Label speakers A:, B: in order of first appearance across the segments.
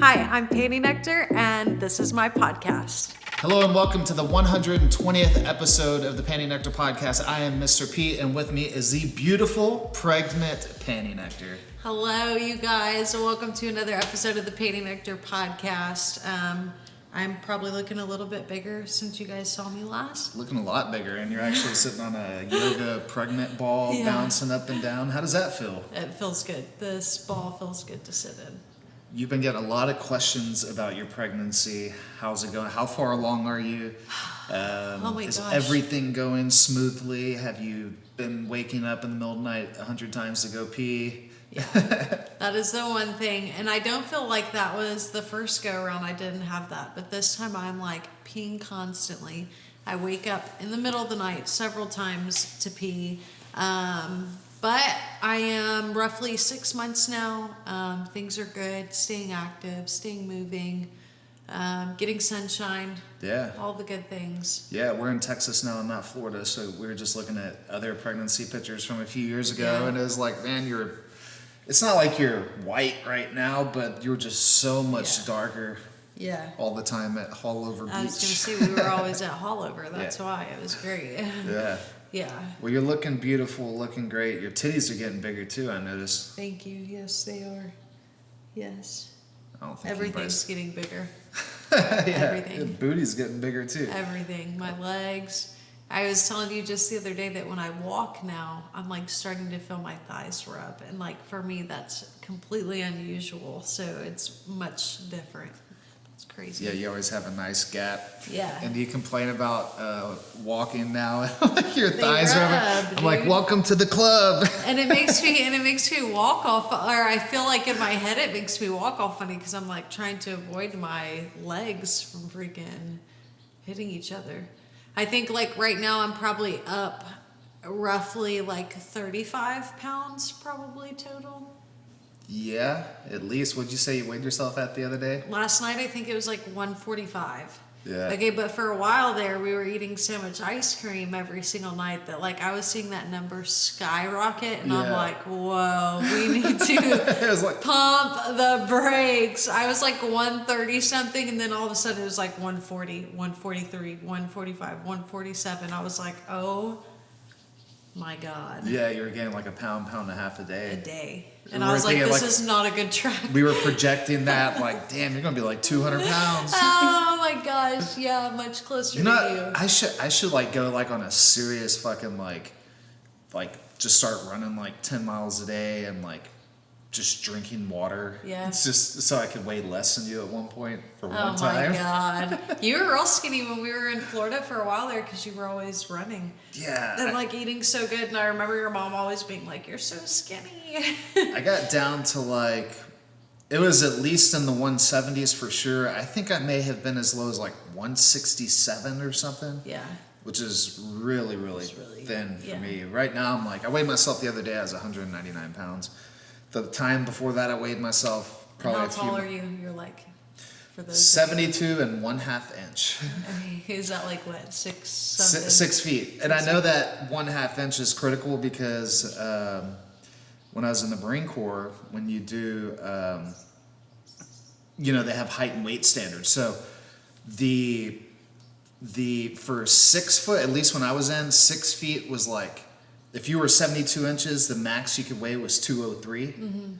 A: Hi, I'm Panty Nectar, and this is my podcast.
B: Hello and welcome to the 120th episode of the Panty Nectar podcast. I am Mr. Pete, and with me is the beautiful, pregnant Panty Nectar.
A: Hello, you guys, and welcome to another episode of the Panty Nectar podcast. I'm probably looking a little bit bigger since you guys saw me last.
B: Looking a lot bigger, and you're actually sitting on a yoga pregnant ball, bouncing up and down. How does that feel?
A: It feels good. This ball feels good to sit in.
B: You've been getting a lot of questions about your pregnancy. How's it going? How far along are you?
A: Oh my
B: is
A: gosh.
B: everything going smoothly? Have you been waking up in the middle of the night 100 times to go pee?
A: Yeah, that is the one thing. And I don't feel like that was the first go around. I didn't have that. But this time I'm like peeing constantly. I wake up in the middle of the night several times to pee. But I am roughly 6 months now. Things are good. Staying active, staying moving, getting sunshine. Yeah. All the good things.
B: Yeah, we're in Texas now and not Florida. So we were just looking at other pregnancy pictures from a few years ago. And it was like, man, it's not like you're white right now, but you're just so much darker.
A: Yeah.
B: All the time at Hallover Beach.
A: I was going to say, we were always at Hallover. That's why. It was great.
B: Yeah.
A: Yeah.
B: Well, you're looking beautiful, looking great. Your titties are getting bigger too, I noticed.
A: Thank you. Yes, they are. Yes.
B: I don't think
A: everything's getting bigger.
B: Yeah.
A: Everything.
B: Your booty's getting bigger too.
A: Everything. My legs. I was telling you just the other day that when I walk now, I'm like starting to feel my thighs rub. And like for me, that's completely unusual. So it's much different. It's crazy.
B: Yeah, you always have a nice gap.
A: Yeah.
B: And you complain about walking now, like your thighs
A: rub,
B: rubbing. I'm like, welcome to the club.
A: And it makes me walk off, or I feel like in my head it makes me walk all funny because I'm like trying to avoid my legs from freaking hitting each other. I think like right now I'm probably up roughly like 35 pounds probably total.
B: Yeah, at least. What'd you say you weighed yourself at the other day?
A: Last night I think it was like 145.
B: Yeah.
A: Okay, but for a while there we were eating so much ice cream every single night that like I was seeing that number skyrocket and I'm like, whoa, we need to
B: it was like,
A: pump the brakes. I was like 130 something and then all of a sudden it was like 140, 143, 145, 147. I was like, oh my God.
B: Yeah, you were getting like a pound and a half a day.
A: A day. And I was like, this is not a good track.
B: We were projecting that, like, damn, you're going to be like 200 pounds.
A: Oh my gosh, yeah, much closer to you.
B: I should like go like on a serious fucking like just start running like 10 miles a day and like just drinking water.
A: Yeah.
B: It's just so I could weigh less than you at one point for one time.
A: Oh my God. You were real skinny when we were in Florida for a while there because you were always running.
B: Yeah.
A: And like eating so good. And I remember your mom always being like, you're so skinny.
B: I got down to like, it was at least in the 170s for sure. I think I may have been as low as like 167 or something.
A: Yeah.
B: Which is really, really thin for me. Right now I'm like, I weighed myself the other day, I was 199 pounds. The time before that, I weighed myself probably
A: How tall are you? You're like, for those
B: 72 and 1/2 inch.
A: Is that like what, 6 something?
B: 6 feet. And I know that 1/2 inch is critical because when I was in the Marine Corps, when you do, they have height and weight standards. So for 6 foot, at least when I was in, 6 feet was like, if you were 72 inches, the max you could weigh was 203. Mm-hmm.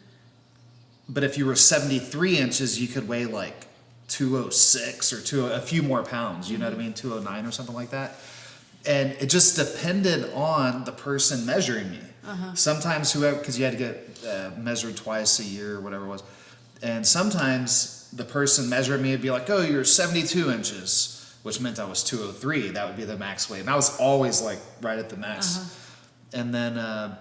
B: But if you were 73 inches, you could weigh like 206 or a few more pounds. You know what I mean? 209 or something like that. And it just depended on the person measuring me. Uh-huh. Sometimes because you had to get measured twice a year or whatever it was. And sometimes the person measuring me would be like, oh, you're 72 inches, which meant I was 203. That would be the max weight. And I was always like right at the max. Uh-huh. And then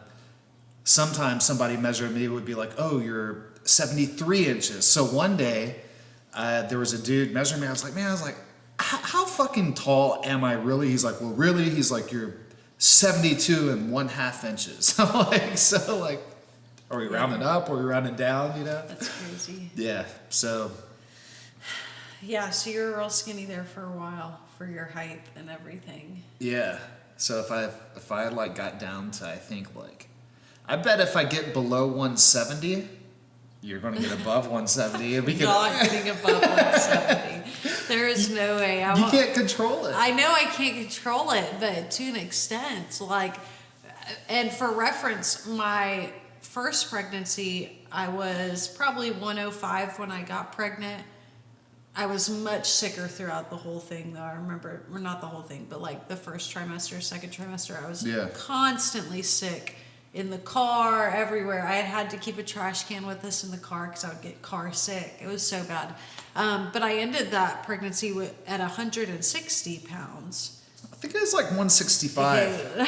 B: sometimes somebody measured me would be like, oh, you're 73 inches. So one day there was a dude measuring me. I was like, how fucking tall am I really? He's like, well, really? He's like, you're 72 and 1/2 inches. I'm like, so like, are we rounding up or are we rounding down, you know?
A: That's crazy.
B: Yeah, so.
A: Yeah, so you were real skinny there for a while for your height and everything.
B: Yeah. So if I like got down to, I think like, I bet if I get below 170, You're going to get above 170, and we can.
A: Not getting above 170. There is no way.
B: You can't control it.
A: I know I can't control it, but to an extent, like, and for reference, my first pregnancy, I was probably 105 when I got pregnant. I was much sicker throughout the whole thing, though. I remember, well, not the whole thing, but like the first trimester, second trimester, I was constantly sick in the car, everywhere. I had to keep a trash can with us in the car because I would get car sick. It was so bad. But I ended that pregnancy at 160 pounds.
B: I think it was like 165.
A: Okay.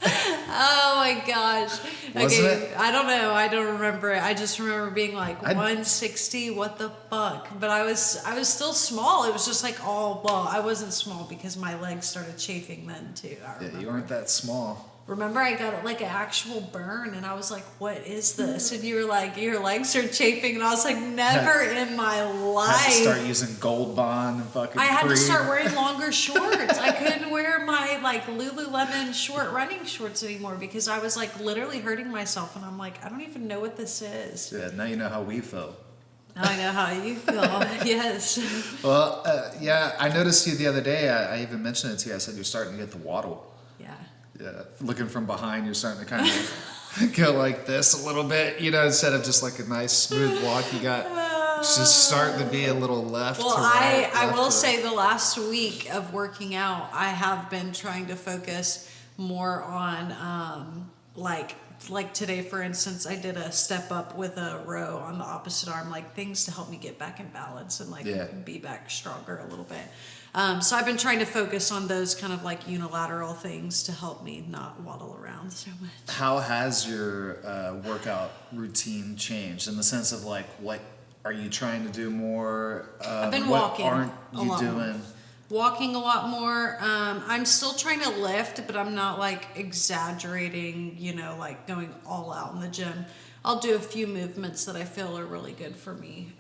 A: Oh my gosh.
B: Wasn't it?
A: I don't know. I don't remember it. I just remember being like 160. What the fuck? But I was still small. It was just like I wasn't small because my legs started chafing then too.
B: Yeah, you weren't that small.
A: Remember, I got like an actual burn, and I was like, "What is this?" And you were like, "Your legs are chafing," and I was like, "Never in my life."
B: I had to start using Gold Bond and fucking.
A: I had
B: cream.
A: to start wearing longer shorts. I couldn't wear my like Lululemon short running shorts anymore because I was like literally hurting myself, and I'm like, I don't even know what this is.
B: Yeah, now you know how we feel.
A: Now I know how you feel. Yes.
B: Well, yeah, I noticed you the other day. I even mentioned it to you. I said you're starting to get the waddle. Yeah, looking from behind, you're starting to kind of go like this a little bit, instead of just like a nice smooth walk. You got just starting to be a little left.
A: Well,
B: to right,
A: I will say the last week of working out, I have been trying to focus more on like today, for instance, I did a step up with a row on the opposite arm, like things to help me get back in balance and be back stronger a little bit. So I've been trying to focus on those kind of like unilateral things to help me not waddle around so much.
B: How has your workout routine changed in the sense of like, what are you trying to do more?
A: I've been
B: what
A: walking.
B: Aren't you doing?
A: Walking a lot more. I'm still trying to lift, but I'm not like exaggerating, like going all out in the gym. I'll do a few movements that I feel are really good for me.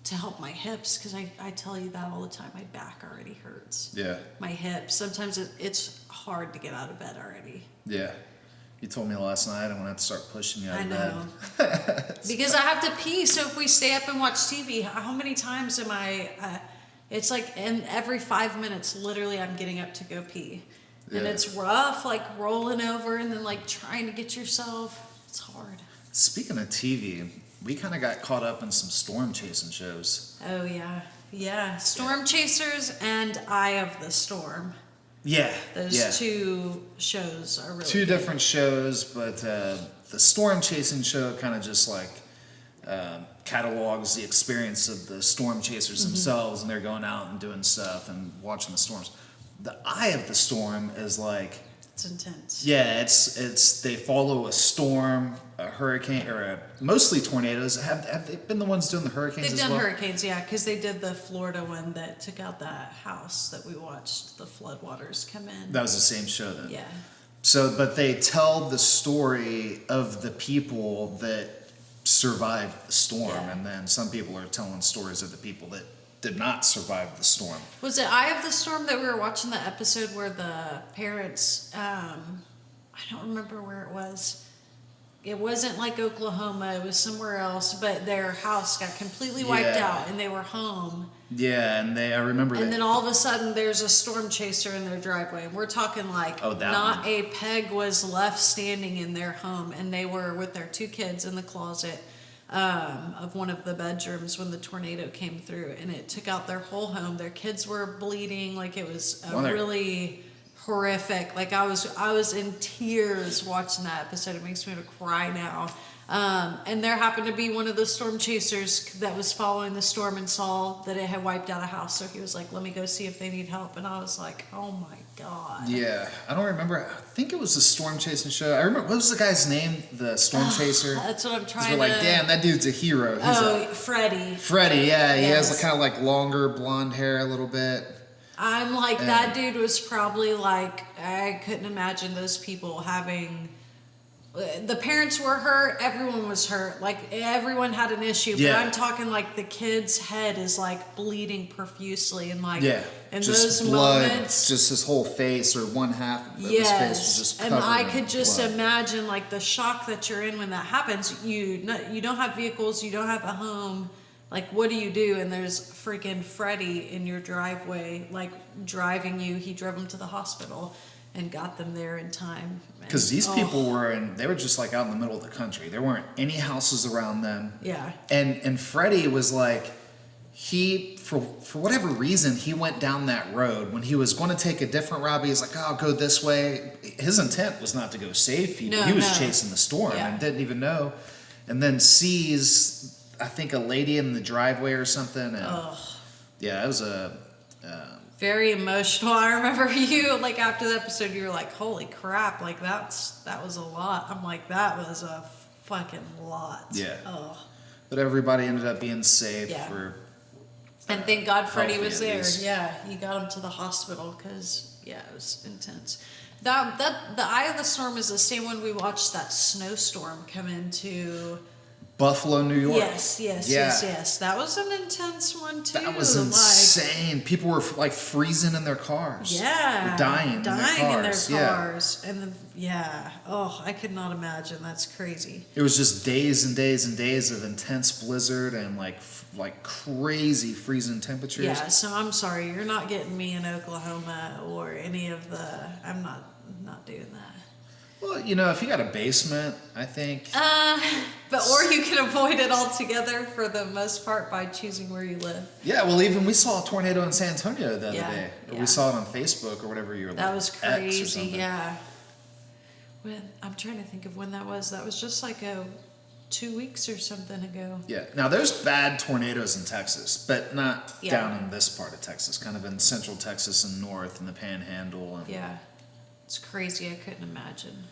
A: To help my hips, because I tell you that all the time, my back already hurts.
B: Yeah.
A: My hips, sometimes it's hard to get out of bed already.
B: Yeah. You told me last night I'm going to have to start pushing you out of
A: bed. Because I have to pee, so if we stay up and watch TV, how many times am I, it's like every 5 minutes, literally I'm getting up to go pee. Yeah. And it's rough, like rolling over and then like trying to get yourself, it's hard.
B: Speaking of TV, we kind of got caught up in some storm chasing shows.
A: Oh, yeah. Yeah. Storm Chasers and Eye of the Storm.
B: Yeah.
A: Those two shows are really
B: two
A: good.
B: Different shows, but the storm chasing show kind of just like catalogs the experience of the storm chasers themselves, and they're going out and doing stuff and watching the storms. The Eye of the Storm is like...
A: It's intense.
B: Yeah, it's they follow a storm, a hurricane, or mostly tornadoes. Have they been the ones doing the hurricanes
A: They've
B: as
A: done
B: well?
A: hurricanes, yeah, because they did the Florida one that took out that house that we watched the floodwaters come in.
B: That was the same show then?
A: Yeah.
B: So, but they tell the story of the people that survived the storm, and then some people are telling stories of the people that did not survive the storm.
A: Was it Eye of the Storm that we were watching the episode where the parents, I don't remember where it was. It wasn't like Oklahoma, it was somewhere else, but their house got completely wiped out and they were home.
B: Yeah, and I remember
A: And then all of a sudden there's a storm chaser in their driveway. And we're talking like not a peg was left standing in their home, and they were with their 2 kids in the closet of one of the bedrooms when the tornado came through, and it took out their whole home. Their kids were bleeding, like it was really horrific. Like I was in tears watching that episode. It makes me want to cry now. And there happened to be one of the storm chasers that was following the storm and saw that it had wiped out a house. So he was like, let me go see if they need help. And I was like, oh my God.
B: Yeah, I don't remember. I think it was a storm chasing show. I remember, what was the guy's name? The storm chaser?
A: That's what I'm trying
B: to... We're like, damn, that dude's a hero.
A: Freddie.
B: Freddie, yeah. He has kind of like longer blonde hair a little bit.
A: I'm like, that dude was probably like, I couldn't imagine those people having the parents were hurt, everyone was hurt. Like, everyone had an issue.
B: Yeah.
A: But I'm talking, like, the kid's head is, like, bleeding profusely. And, like,
B: Yeah.
A: in
B: Just
A: those
B: blood,
A: moments.
B: just his whole face or one half of his face was just covered
A: And I
B: in
A: could just
B: blood.
A: imagine, like, the shock that you're in when that happens. You don't have vehicles, you don't have a home. Like, what do you do? And there's freaking Freddie in your driveway, like, driving you. He drove him to the hospital and got them there in time.
B: Because these people they were just like out in the middle of the country. There weren't any houses around them.
A: Yeah.
B: And Freddie was like, for whatever reason, he went down that road when he was going to take a different route. He was like, oh, I'll go this way. His intent was not to go save people.
A: No,
B: he was
A: no.
B: chasing the storm
A: Yeah.
B: and didn't even know. And then sees, I think, a lady in the driveway or something. And yeah, it was
A: Very emotional. I remember you, like, after the episode, you were like, holy crap, like, that was a lot. I'm like, that was a fucking lot.
B: Yeah.
A: Oh.
B: But everybody ended up being safe
A: Yeah.
B: for.
A: And thank God Freddie
B: healthy
A: was
B: at
A: there.
B: least.
A: Yeah, he got him to the hospital because, yeah, it was intense. The eye of the storm is the same one we watched that snowstorm come into.
B: Buffalo, New York.
A: Yes. That was an intense one too.
B: That was insane. People were like freezing in their cars.
A: Yeah.
B: Were dying in their cars. Yeah.
A: And I could not imagine. That's crazy.
B: It was just days and days and days of intense blizzard and like crazy freezing temperatures.
A: Yeah, so I'm sorry, you're not getting me in Oklahoma or any of I'm not doing that.
B: Well, if you got a basement, I think.
A: Or you can avoid it altogether for the most part by choosing where you live.
B: Yeah, well, even we saw a tornado in San Antonio the other
A: Yeah,
B: day. Or
A: yeah.
B: we saw it on Facebook or whatever you were
A: That was
B: X or
A: crazy,
B: something.
A: yeah. I'm trying to think of when that was. That was just like 2 weeks or something ago.
B: Yeah. Now, there's bad tornadoes in Texas, but not
A: Yeah.
B: down in this part of Texas, kind of in central Texas and north and the Panhandle. And
A: Yeah. It's crazy. I couldn't imagine.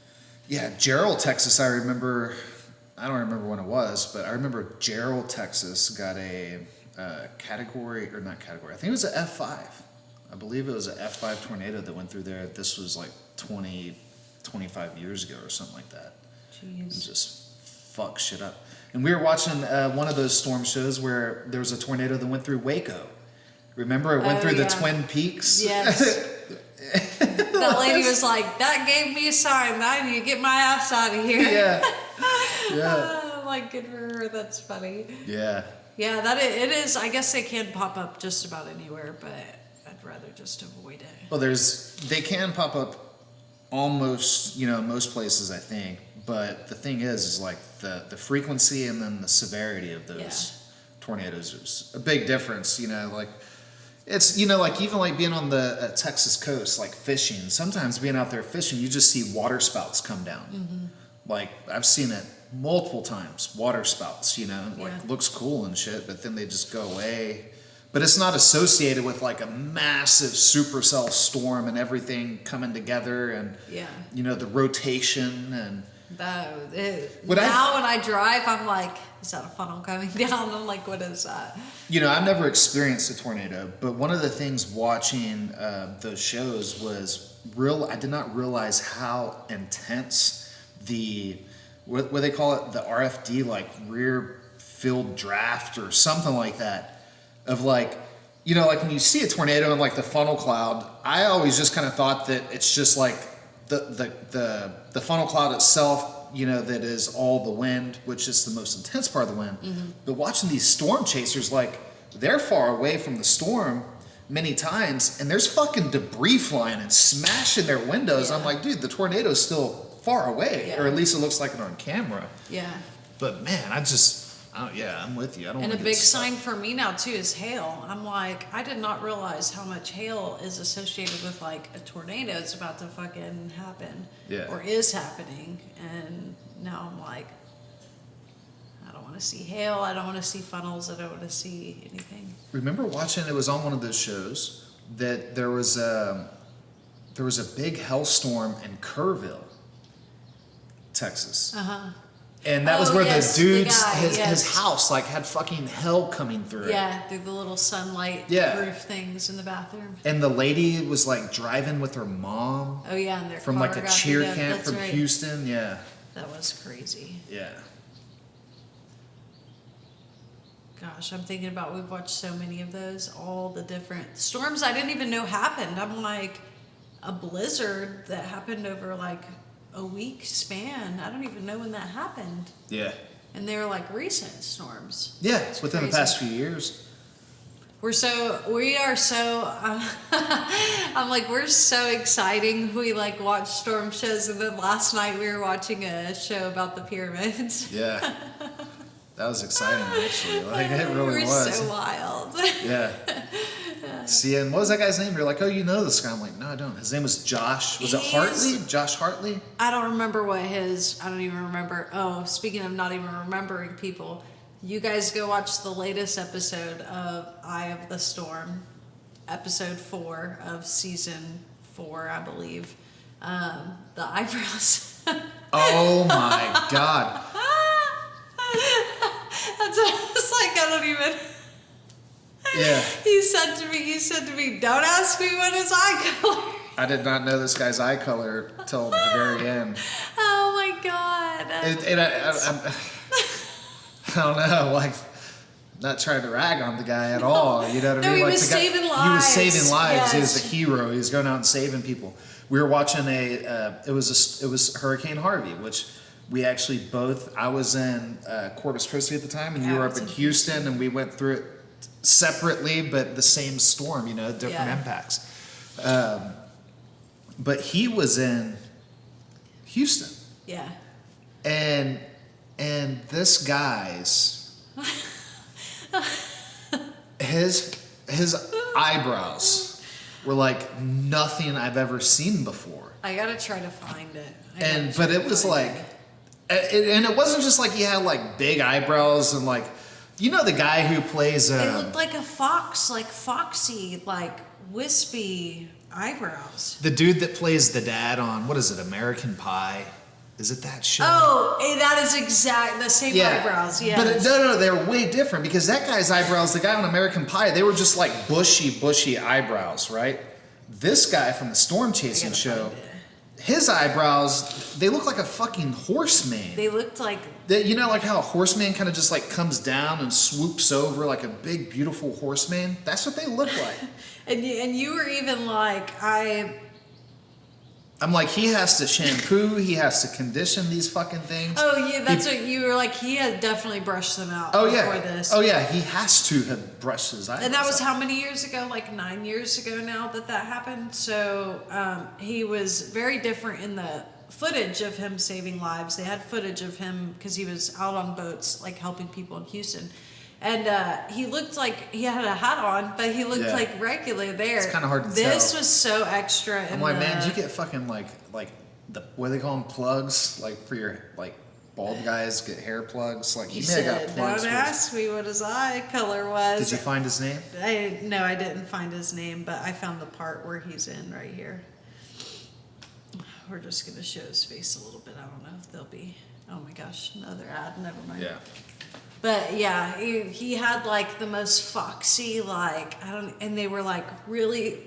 B: Yeah, Gerald, Texas, I remember, I don't remember when it was, but I remember Gerald, Texas got a category, or not category, I think it was an F5. I believe it was an F5 tornado that went through there. This was like 25 years ago or something like that. And
A: Jeez.
B: just fuck shit up. And we were watching one of those storm shows where there was a tornado that went through Waco. Remember, it went through the Twin Peaks?
A: Yes. That lady was like, that gave me a sign that I need to get my ass out of here.
B: Yeah. Yeah.
A: Oh, like, good for her. That's funny.
B: Yeah.
A: Yeah, it is. I guess they can pop up just about anywhere, but I'd rather just avoid it.
B: Well, they can pop up almost, most places, I think. But the thing is like the frequency and then the severity of those tornadoes is a big difference, like. It's, like even like being on the Texas coast, like fishing, sometimes being out there fishing, you just see water spouts come down.
A: Mm-hmm.
B: Like I've seen it multiple times, water spouts, like looks cool and shit, but then they just go away. But it's not associated with like a massive supercell storm and everything coming together and, the rotation and.
A: When I drive, I'm like, is that a funnel coming down? I'm like, what is that?
B: I've never experienced a tornado, but one of the things watching those shows was I did not realize how intense what they call it, the RFD, like rear field draft or something like that, of like, like when you see a tornado and like the funnel cloud, I always just kind of thought that it's just like the funnel cloud itself, that is all the wind, which is the most intense part of the wind. Mm-hmm. But watching these storm chasers, like they're far away from the storm many times, and there's fucking debris flying and smashing their windows. Yeah. I'm like, dude, the tornado's still far away, or at least it looks like it on camera.
A: Yeah.
B: But man, I'm with you. I don't.
A: And a big sign for me now too is hail. I'm like, I did not realize how much hail is associated with like a tornado is about to fucking happen.
B: Yeah.
A: Or is happening. And now I'm like, I don't want to see hail. I don't want to see funnels. I don't want to see anything.
B: Remember watching? It was on one of those shows that there was a big hailstorm in Kerrville, Texas. And that was where the dude's his house like had fucking hell coming through it.
A: Yeah, through the little sunlight roof things in the bathroom.
B: And the lady was like driving with her mom.
A: Oh yeah, and their
B: from
A: car
B: like a
A: got
B: cheer
A: beat up.
B: camp
A: That's
B: from
A: right.
B: Houston. Yeah.
A: That was crazy.
B: Yeah.
A: Gosh, I'm thinking about, we've watched so many of those, all the different storms I didn't even know happened. I'm like, a blizzard that happened over like a week span. I don't even know when that happened.
B: Yeah.
A: And they were like recent storms.
B: Yeah,
A: It's
B: within
A: crazy.
B: the past few years.
A: We are so, I'm like, we're so exciting. We like watch storm shows, and then last night we were watching a show about the pyramids.
B: Yeah. That was exciting, actually. Like, it really
A: We're
B: was.
A: so wild.
B: Yeah. See, and what was that guy's name? You're like, oh, you know this guy. I'm like, no, I don't. His name was Josh. Was it Hartley? Josh Hartley?
A: I don't remember I don't even remember. Oh, speaking of not even remembering people, you guys go watch the latest episode of Eye of the Storm, episode 4 of season 4, I believe. The eyebrows.
B: Oh my God.
A: That's what I was like, I don't even.
B: Yeah.
A: He said to me, don't ask me what his eye color.
B: I did not know this guy's eye color till the very end.
A: Oh my God.
B: I don't know, like, not trying to rag on the guy at all. You know what I mean?
A: He
B: Like
A: was
B: the guy,
A: saving
B: He was
A: lives.
B: saving lives.
A: Yes.
B: He was a hero. He was going out and saving people. We were watching it was Hurricane Harvey, which we actually both. I was in Corpus Christi at the time, and you
A: Yeah,
B: were
A: I
B: up
A: was
B: in
A: in
B: Houston, and we went through it separately, but the same storm. You know, different
A: Yeah.
B: impacts. But he was in Houston.
A: Yeah.
B: And this guy's his eyebrows were like nothing I've ever seen before.
A: I gotta try to find it.
B: But it was like, and it wasn't just like he had like big eyebrows and like, you know, the guy who plays.
A: They looked like a fox, like foxy, like wispy eyebrows.
B: The dude that plays the dad on, what is it, American Pie? Is it that show?
A: Oh, that is the same eyebrows. Yeah.
B: But no, they're way different because that guy's eyebrows, the guy on American Pie, they were just like bushy eyebrows, right? This guy from the storm chasing show, his eyebrows, they look like a fucking horseman.
A: They looked like.
B: You know, like how a horseman kind of just like comes down and swoops over like a big, beautiful horseman? That's what they look like.
A: And you were even like,
B: I'm like, he has to shampoo, he has to condition these fucking things.
A: Oh yeah, that's what you were like. He had definitely brushed them out
B: Oh
A: before
B: yeah.
A: this.
B: Oh yeah, he has to have brushed his eyebrows.
A: And that was
B: out.
A: how many years ago? Like 9 years ago now that happened. So he was very different in the footage of him saving lives. They had footage of him because he was out on boats, like helping people in Houston. And he looked like he had a hat on, but he looked like regular there.
B: It's kind of hard to
A: This
B: tell.
A: was so extra.
B: I'm like, man, did you get fucking like the what do they call them, plugs? Like for your like bald guys get hair plugs. Like
A: You
B: he may have got
A: said,
B: plugs.
A: don't
B: for his-
A: ask me what his eye color was.
B: Did you find his name?
A: No, I didn't find his name, but I found the part where he's in right here. We're just going to show his face a little bit. I don't know if they'll be. Oh my gosh, another ad. Never mind.
B: Yeah.
A: But yeah, he had like the most foxy, like, and they were like really,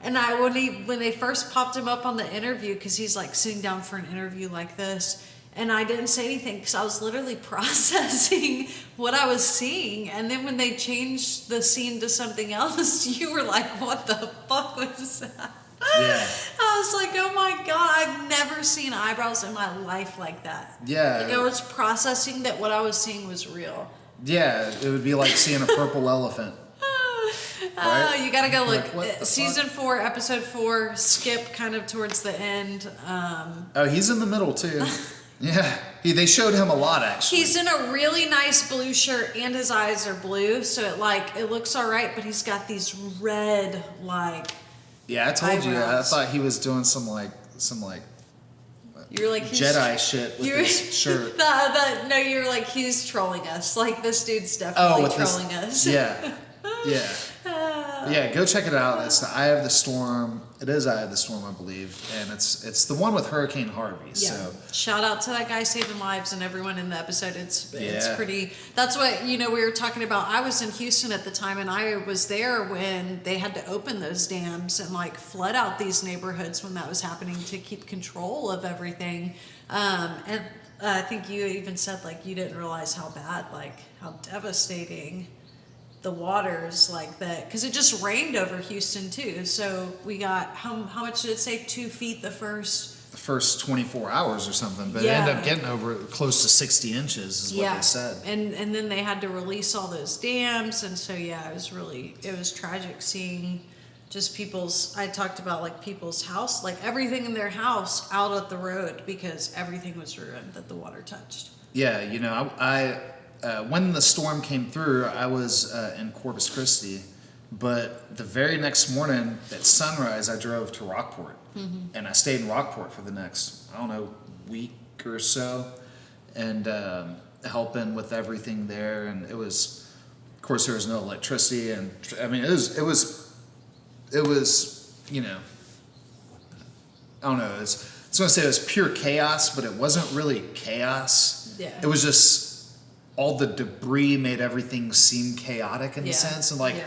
A: when they first popped him up on the interview, because he's like sitting down for an interview like this, and I didn't say anything because I was literally processing what I was seeing. And then when they changed the scene to something else, you were like, what the fuck was that?
B: Yeah.
A: I was like, oh my God, I've never seen eyebrows in my life like that.
B: Yeah.
A: Like I was processing that what I was seeing was real.
B: Yeah, it would be like seeing a purple elephant. Right?
A: You gotta go look.
B: Like, what the
A: Season 4, episode 4, skip kind of towards the end.
B: Oh, he's in the middle too. Yeah. They showed him a lot actually.
A: He's in a really nice blue shirt and his eyes are blue, so it looks all right, but he's got these red
B: Yeah, I told you. I
A: eyebrows.
B: thought he was doing some
A: you're like
B: Jedi shit with his shirt.
A: No, you're like he's trolling us. Like this dude's definitely
B: with
A: trolling
B: this,
A: us.
B: Yeah. Yeah. Yeah, go check it out. It's the Eye of the Storm. It is Eye of the Storm, I believe, and it's the one with Hurricane Harvey.
A: Yeah.
B: So
A: Shout out to that guy saving lives and everyone in the episode. It's
B: Yeah.
A: pretty. That's what we were talking about. I was in Houston at the time, and I was there when they had to open those dams and like flood out these neighborhoods when that was happening to keep control of everything. And I think you even said like you didn't realize how bad, like how devastating the waters like that, because it just rained over Houston too. So we got how much did it say? 2 feet the first
B: 24 hours or something, but
A: Yeah.
B: it ended up getting over close to 60 inches is what they said.
A: And then they had to release all those dams, and so it was tragic seeing just I talked about like people's house, like everything in their house out at the road because everything was ruined that the water touched.
B: Yeah, I when the storm came through, I was in Corpus Christi, but the very next morning at sunrise, I drove to Rockport, and I stayed in Rockport for the next, I don't know, week or so, and helping with everything there. And it was, of course, there was no electricity, and I mean, it was, I don't know. I was gonna say it was pure chaos, but it wasn't really chaos.
A: Yeah.
B: It was just all the debris made everything seem chaotic in a
A: Yeah.
B: sense, and
A: Yeah.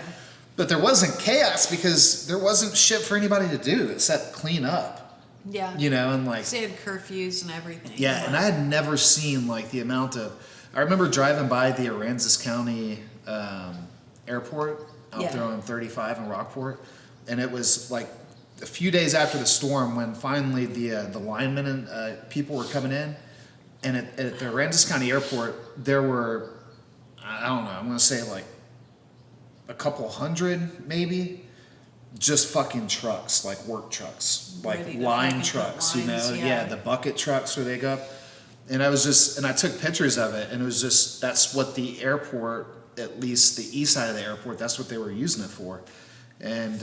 B: but there wasn't chaos because there wasn't shit for anybody to do except clean up.
A: Yeah.
B: And like
A: They had curfews and everything.
B: yeah, and I had never seen like the amount of. I remember driving by the Aransas County airport out there on 35 in Rockport, and it was like a few days after the storm when finally the linemen and people were coming in, and at the Aransas County airport there were, I don't know, I'm gonna say like a couple hundred maybe, just fucking trucks, like work trucks, like
A: Ready to
B: line
A: fucking put
B: trucks,
A: lines,
B: yeah, the bucket trucks where they go up. And I took pictures of it, and it was just, that's what the airport, at least the east side of the airport, that's what they were using it for. And,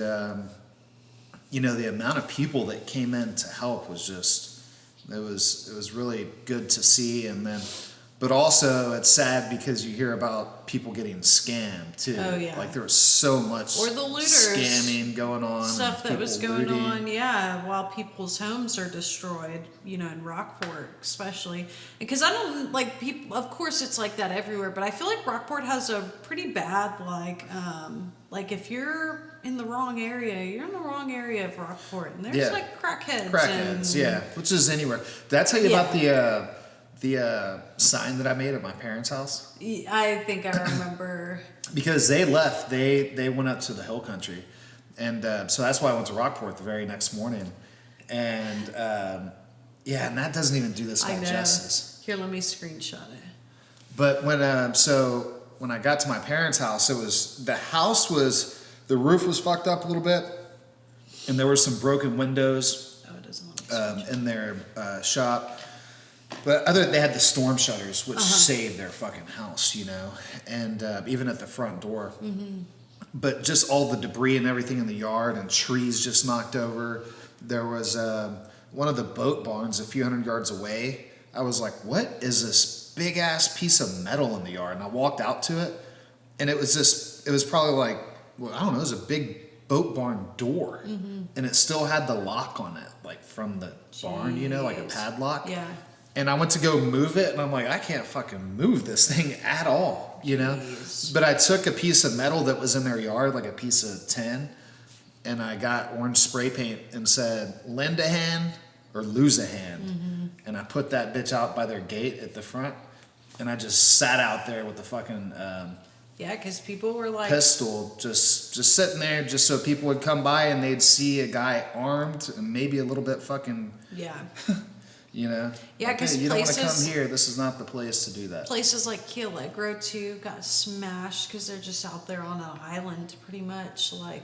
B: the amount of people that came in to help was just, it was really good to see. And then, but also it's sad because you hear about people getting scammed too.
A: Oh, yeah.
B: Like there was so much
A: Or the looters.
B: scamming going on.
A: Stuff that was
B: people
A: going
B: looting.
A: on, while people's homes are destroyed, in Rockport especially. Because I don't like people. Of course, it's like that everywhere, but I feel like Rockport has a pretty bad like if you're in the wrong area, you're in the wrong area of Rockport, and there's like crackheads.
B: Crackheads, which is anywhere. Did I tell you about the sign that I made at my parents' house?
A: I think I remember.
B: Because they left, they went up to the hill country, and so that's why I went to Rockport the very next morning, and and that doesn't even do this guy justice.
A: Here, let me screenshot it.
B: But when when I got to my parents' house, the roof was fucked up a little bit, and there were some broken windows
A: Oh, it doesn't let me
B: in their shop. But they had the storm shutters, which saved their fucking house, and even at the front door. Mm-hmm. But just all the debris and everything in the yard, and trees just knocked over. There was one of the boat barns a few hundred yards away. I was like, what is this big ass piece of metal in the yard? And I walked out to it, and it was probably like, well, I don't know, it was a big boat barn door, and it still had the lock on it, like from the barn, like a padlock.
A: Yeah.
B: And I went to go move it, and I'm like, I can't fucking move this thing at all,
A: Jeez.
B: But I took a piece of metal that was in their yard, like a piece of tin, and I got orange spray paint and said, lend a hand or lose a hand. And I put that bitch out by their gate at the front, and I just sat out there with the fucking
A: Because people were like,
B: pistol, just sitting there, just so people would come by and they'd see a guy armed and maybe a little bit fucking,
A: yeah.
B: Yeah,
A: because
B: you don't want to
A: places-
B: come here. This is not the place to do that.
A: Places like Key Allegro too got smashed because they're just out there on an island, pretty much. Like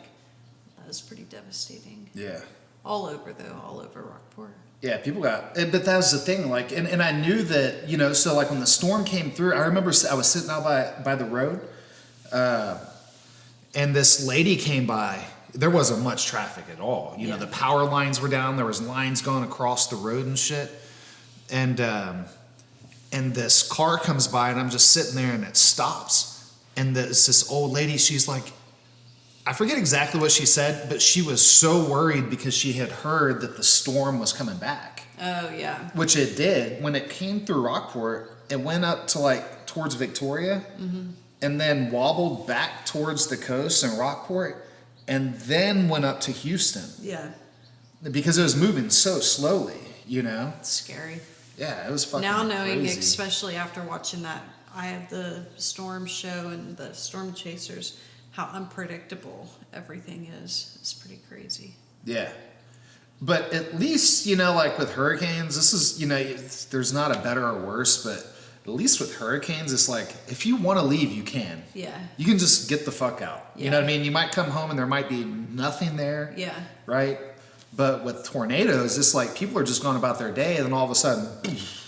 A: that was pretty devastating.
B: Yeah.
A: All over Rockport.
B: Yeah, people got, but that was the thing. Like, and I knew that, so like when the storm came through, I remember I was sitting out by the road, and this lady came by. There wasn't much traffic at all. The power lines were down. There was lines going across the road and shit. And this car comes by, and I'm just sitting there, and it stops. And this old lady, she's like, I forget exactly what she said, but she was so worried because she had heard that the storm was coming back.
A: Oh, yeah.
B: Which it did. When it came through Rockport, it went up to like towards Victoria and then wobbled back towards the coast and Rockport and then went up to Houston.
A: Yeah.
B: Because it was moving so slowly, you know?
A: It's scary.
B: Yeah, it was fucking
A: Now knowing,
B: crazy.
A: especially after watching that Eye of the Storm show and the Storm Chasers, how unpredictable everything is. It's pretty crazy.
B: Yeah. But at least, you know, like with hurricanes, this is, you know, there's not a better or worse, but at least with hurricanes, it's like, if you want to leave, you can.
A: Yeah.
B: You can just get the fuck out.
A: Yeah.
B: You know what I mean? You might come home and there might be nothing there.
A: Yeah.
B: Right? But with tornadoes, it's like people are just going about their day and then all of a sudden,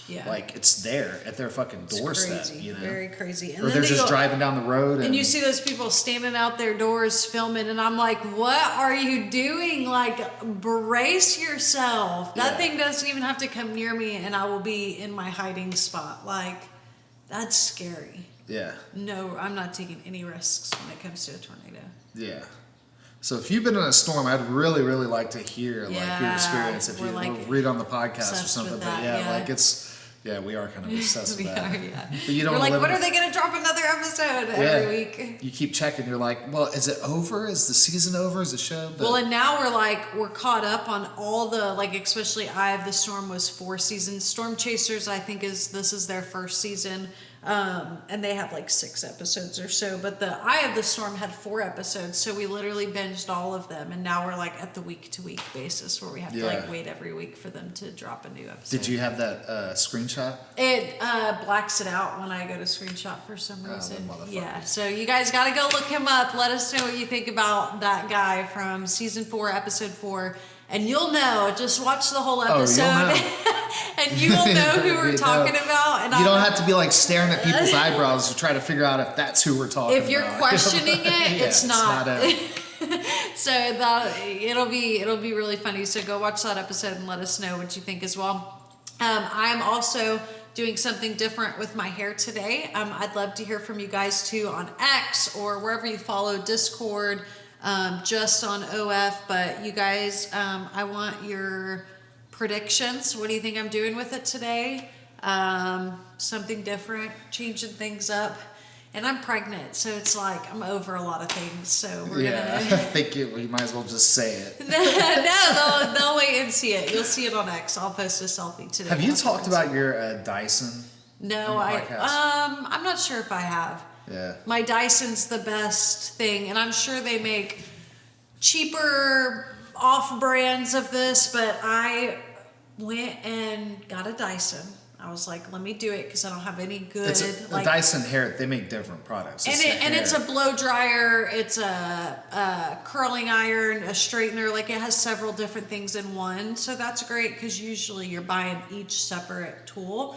A: Yeah.
B: like it's there at their fucking doorstep.
A: Crazy.
B: You know?
A: Very crazy. And
B: or
A: then
B: they're
A: they
B: just
A: go-
B: driving down the road.
A: And you see those people standing out their doors filming, and I'm like, what are you doing? Like, brace yourself. That
B: Yeah.
A: thing doesn't even have to come near me, and I will be in my hiding spot. Like, that's scary.
B: Yeah.
A: No, I'm not taking any risks when it comes to a tornado.
B: Yeah. So if you've been in a storm, I'd really, really like to hear like your
A: Yeah,
B: experience. If
A: we're
B: you
A: like
B: read on the podcast or
A: obsessed
B: something,
A: with
B: but
A: that,
B: yeah,
A: yeah.
B: like it's we are kind of obsessed
A: We
B: with that.
A: are, yeah.
B: But you don't
A: We're like,
B: live
A: when
B: in-
A: are they going to drop another episode every week?
B: You keep checking. You're like, well, is it over? Is the season over? Is the show? But
A: Well, and now we're caught up on all the, like, especially Eye of the Storm was 4 seasons. Storm Chasers, I think this is their first season. And they have like 6 episodes or so, but the Eye of the Storm had 4 episodes, so we literally binged all of them, and now we're like at the week to week basis where we have to like
B: Yeah.
A: wait every week for them to drop a new episode.
B: did you have that screenshot?
A: It blacks it out when I go to screenshot for some
B: Oh,
A: reason.
B: that motherfucker.
A: Yeah, so you guys got to go look him up. Let us know what you think about that guy from season 4, episode 4, and you'll know. Just watch the whole episode, and you'll know who we're talking about. And
B: You don't have to be like staring at people's eyebrows to try to figure out if that's who we're talking about.
A: If you're questioning it,
B: Yeah,
A: it's not.
B: it.
A: So it'll be really funny. So go watch that episode and let us know what you think as well. I'm also doing something different with my hair today. I'd love to hear from you guys too on X or wherever you follow, Discord, just on OF. But you guys, I want your predictions. What do you think I'm doing with it today? Something different, changing things up. And I'm pregnant, so it's like I'm over a lot of things. So we're
B: Yeah,
A: gonna.
B: I think we might as well just say it.
A: No, they'll wait and see it. You'll see it on X. I'll post a selfie today.
B: Have you
A: afterwards.
B: talked about your Dyson?
A: No,
B: on the podcast?
A: I'm not sure if I have.
B: Yeah.
A: My Dyson's the best thing, and I'm sure they make cheaper off brands of this, but I went and got a Dyson. I was like, let me do it because I don't have any good
B: It's a
A: like
B: Dyson hair. They make different products.
A: and it's a blow dryer, it's a curling iron, a straightener. Like it has several different things in one, so that's great because usually you're buying each separate tool.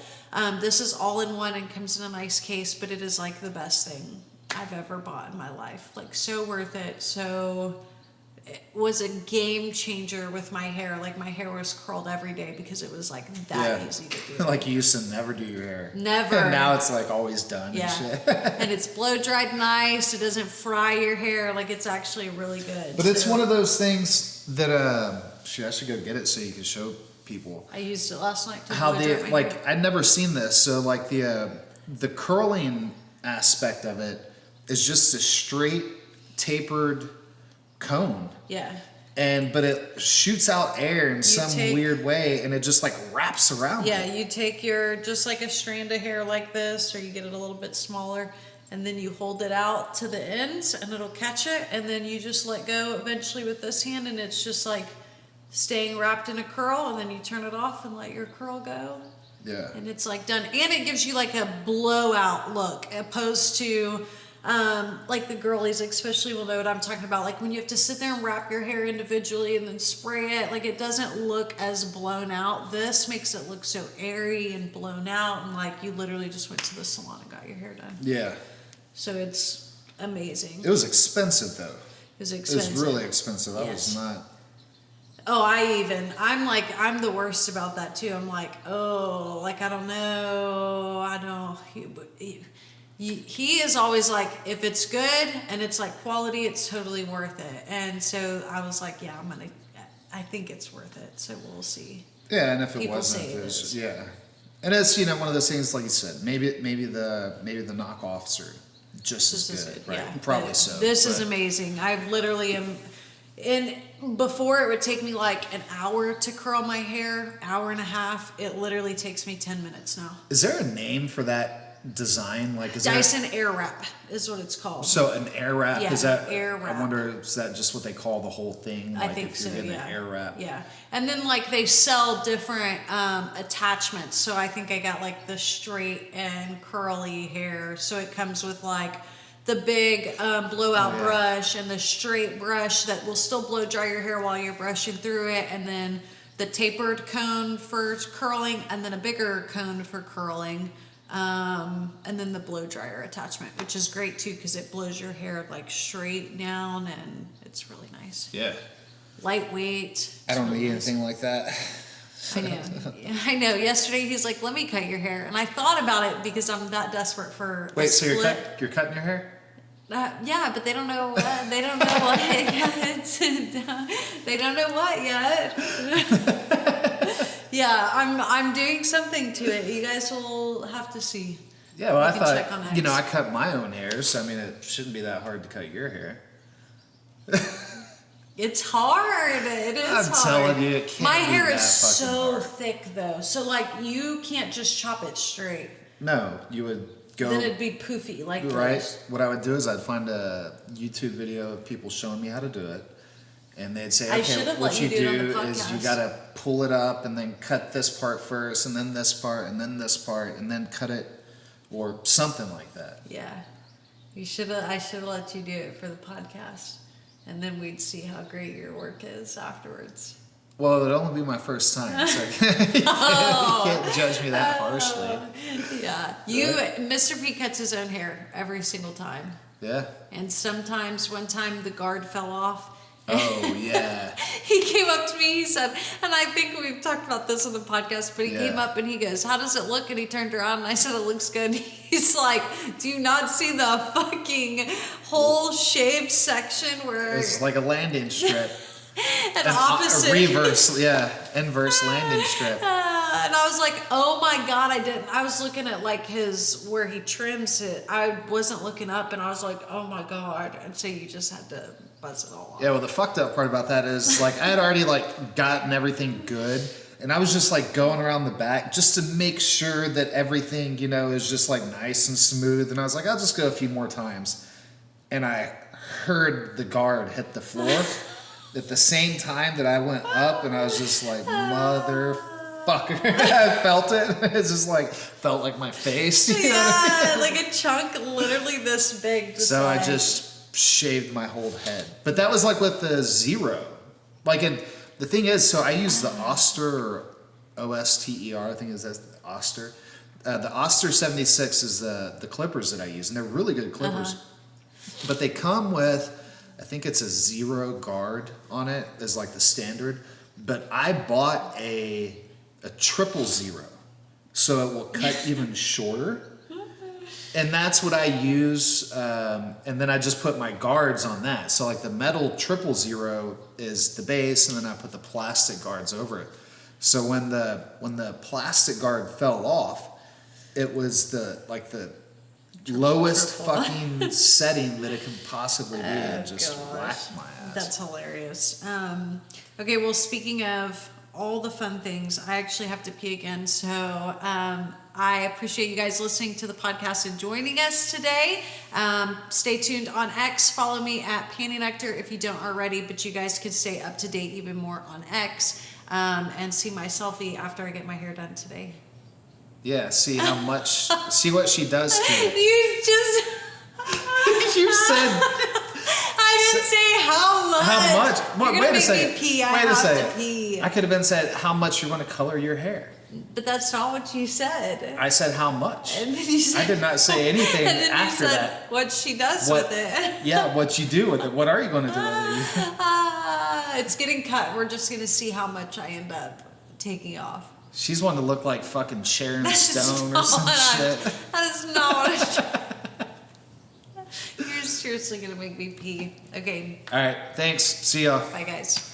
A: This is all in one and comes in a nice case, but it is like the best thing I've ever bought in my life. Like so worth it. So it was a game changer with my hair. Like my hair was curled every day because it was like that easy to do.
B: Like you used to never do your hair.
A: Never.
B: And now it's like always done
A: Yeah.
B: and shit.
A: And it's blow dried nice. It doesn't fry your hair. Like it's actually really good.
B: But it's
A: So,
B: one of those things that shit, I should go get it so you can show people
A: I used it last night to
B: how
A: blow dry
B: they
A: my
B: like.
A: hair.
B: I'd never seen this. So like the curling aspect of it is just a straight tapered cone.
A: Yeah.
B: But it shoots out air in some
A: take-
B: weird way, and it just like wraps around.
A: Yeah,
B: it.
A: you take your, just like a strand of hair like this, or you get it a little bit smaller, and then you hold it out to the ends, and it'll catch it, and then you just let go eventually with this hand, and it's just like staying wrapped in a curl, and then you turn it off and let your curl go.
B: Yeah.
A: And it's like done, and it gives you like a blowout look, opposed to like the girlies especially will know what I'm talking about. Like when you have to sit there and wrap your hair individually and then spray it, like it doesn't look as blown out. This makes it look so airy and blown out, and like you literally just went to the salon and got your hair done.
B: Yeah.
A: So it's amazing.
B: It was expensive though.
A: It was
B: It
A: expensive.
B: was really expensive. I
A: Yes.
B: was not.
A: Oh, I'm the worst about that too. I'm like, oh, like I don't know, he is always like, if it's good and it's like quality, it's totally worth it. And so I was like, yeah, I think it's worth it. So we'll see.
B: Yeah, and if it
A: People
B: wasn't,
A: say it is.
B: yeah. And it's one of those things, like you said, maybe the knockoffs are just as good, right?
A: Yeah.
B: Probably
A: But
B: so.
A: This is amazing. I literally am. Before it would take me like an hour to curl my hair, hour and a half. It literally takes me 10 minutes now.
B: Is there a name for that design? Like, is
A: Dyson Air Wrap is what it's called.
B: So an air wrap,
A: Yeah,
B: is that?
A: air wrap.
B: I wonder, is that just what they call the whole thing?
A: I
B: Like
A: think
B: if
A: so,
B: you're getting
A: yeah.
B: an air wrap.
A: Yeah. And then like they sell different attachments. So I think I got like the straight and curly hair. So it comes with like the big blowout brush and the straight brush that will still blow dry your hair while you're brushing through it. And then the tapered cone for curling and then a bigger cone for curling. And then the blow dryer attachment, which is great too because it blows your hair like straight down and it's really nice.
B: Yeah.
A: Lightweight.
B: I don't
A: really
B: need
A: nice.
B: anything like that.
A: I know. I know. Yesterday he's like, "Let me cut your hair," and I thought about it because I'm that desperate for.
B: Wait, so you're
A: split.
B: you're cutting your hair?
A: Yeah, but they don't know. They don't know what yet. They don't know what yet. Yeah, I'm doing something to it. You guys will have to see.
B: Yeah, well, I
A: can check on
B: thought,
A: X.
B: I cut my own hair, so I mean, it shouldn't be that hard to cut your hair.
A: It's hard. It is
B: I'm
A: hard.
B: telling you, it can't
A: My
B: be
A: hair
B: that
A: is
B: fucking
A: so
B: hard.
A: thick though. So like you can't just chop it straight.
B: No, you would go.
A: Then it'd be poofy like
B: Right.
A: this.
B: What I would do is I'd find a YouTube video of people showing me how to do it, and they'd say,
A: I
B: "Okay,
A: should've
B: what
A: let
B: you
A: you do it on
B: do
A: the
B: is you
A: podcast."
B: gotta pull it up and then cut this part first, and then this part, and then this part, and then cut it, or something like that."
A: Yeah. You should have. I should have let you do it for the podcast, and then we'd see how great your work is afterwards.
B: Well, it'd only be my first time, so you can't judge me that harshly.
A: Yeah. Mr. P cuts his own hair every single time,
B: Yeah.
A: and sometimes one time the guard fell off.
B: Oh yeah.
A: He came up to me, he said, and I think we've talked about this on the podcast, but he came
B: Yeah.
A: up and he goes, "How does it look?" And he turned around and I said, "It looks good." He's like, "Do you not see the fucking whole shaved section where
B: It's like a landing strip.
A: an opposite
B: A reverse, inverse landing strip.
A: And I was like, "Oh my God, I didn't." I was looking at like where he trims it. I wasn't looking up and I was like, "Oh my God." And so you just had to buzz it all off.
B: Yeah, well, the fucked up part about that is, like, I had already, like, gotten everything good, and I was just, like, going around the back just to make sure that everything, is just, like, nice and smooth, and I was like, I'll just go a few more times. And I heard the guard hit the floor at the same time that I went up, and I was just like, motherfucker. I felt it. It just, like, felt like my face. You know what I mean?
A: Yeah, like a chunk literally this big.
B: So I
A: like-
B: just shaved my whole head. But that was like with the Zero. Like, and the thing is, so I use the Oster, or Oster, I think that's the Oster. The Oster 76 is the clippers that I use, and they're really good clippers. But they come with, I think it's a Zero guard on it, as like the standard. But I bought a 000, so it will cut even shorter. And that's what I use, and then I just put my guards on that. So like the metal 000 is the base, and then I put the plastic guards over it. So when the plastic guard fell off, it was the lowest
A: Triple.
B: fucking setting that it can possibly be, and just
A: gosh.
B: whacked my ass.
A: That's hilarious. Okay, well, speaking of all the fun things, I actually have to pee again. So I appreciate you guys listening to the podcast and joining us today. Stay tuned on X. Follow me at Panty Nectar if you don't already, but you guys can stay up to date even more on X and see my selfie after I get my hair done today.
B: Yeah, see what she does to it.
A: You just...
B: You said...
A: I didn't say how much.
B: How much?
A: You're
B: Wait
A: gonna
B: a
A: make
B: second.
A: me pee. I
B: Wait a
A: have
B: second.
A: to pee.
B: I could have been said how much you're going to color your hair.
A: But that's not what you said.
B: I said how much.
A: And then you said,
B: I did not say anything
A: and then
B: after
A: you said
B: that.
A: what she does
B: What-
A: with it.
B: Yeah, what you do with it. What are you going to do with it?
A: It's getting cut. We're just going to see how much I end up taking off.
B: She's wanting to look like fucking Sharon
A: That's
B: Stone or
A: not
B: some
A: what
B: shit.
A: That is not what I'm seriously gonna make me pee. Okay,
B: All right, thanks. See y'all.
A: bye guys.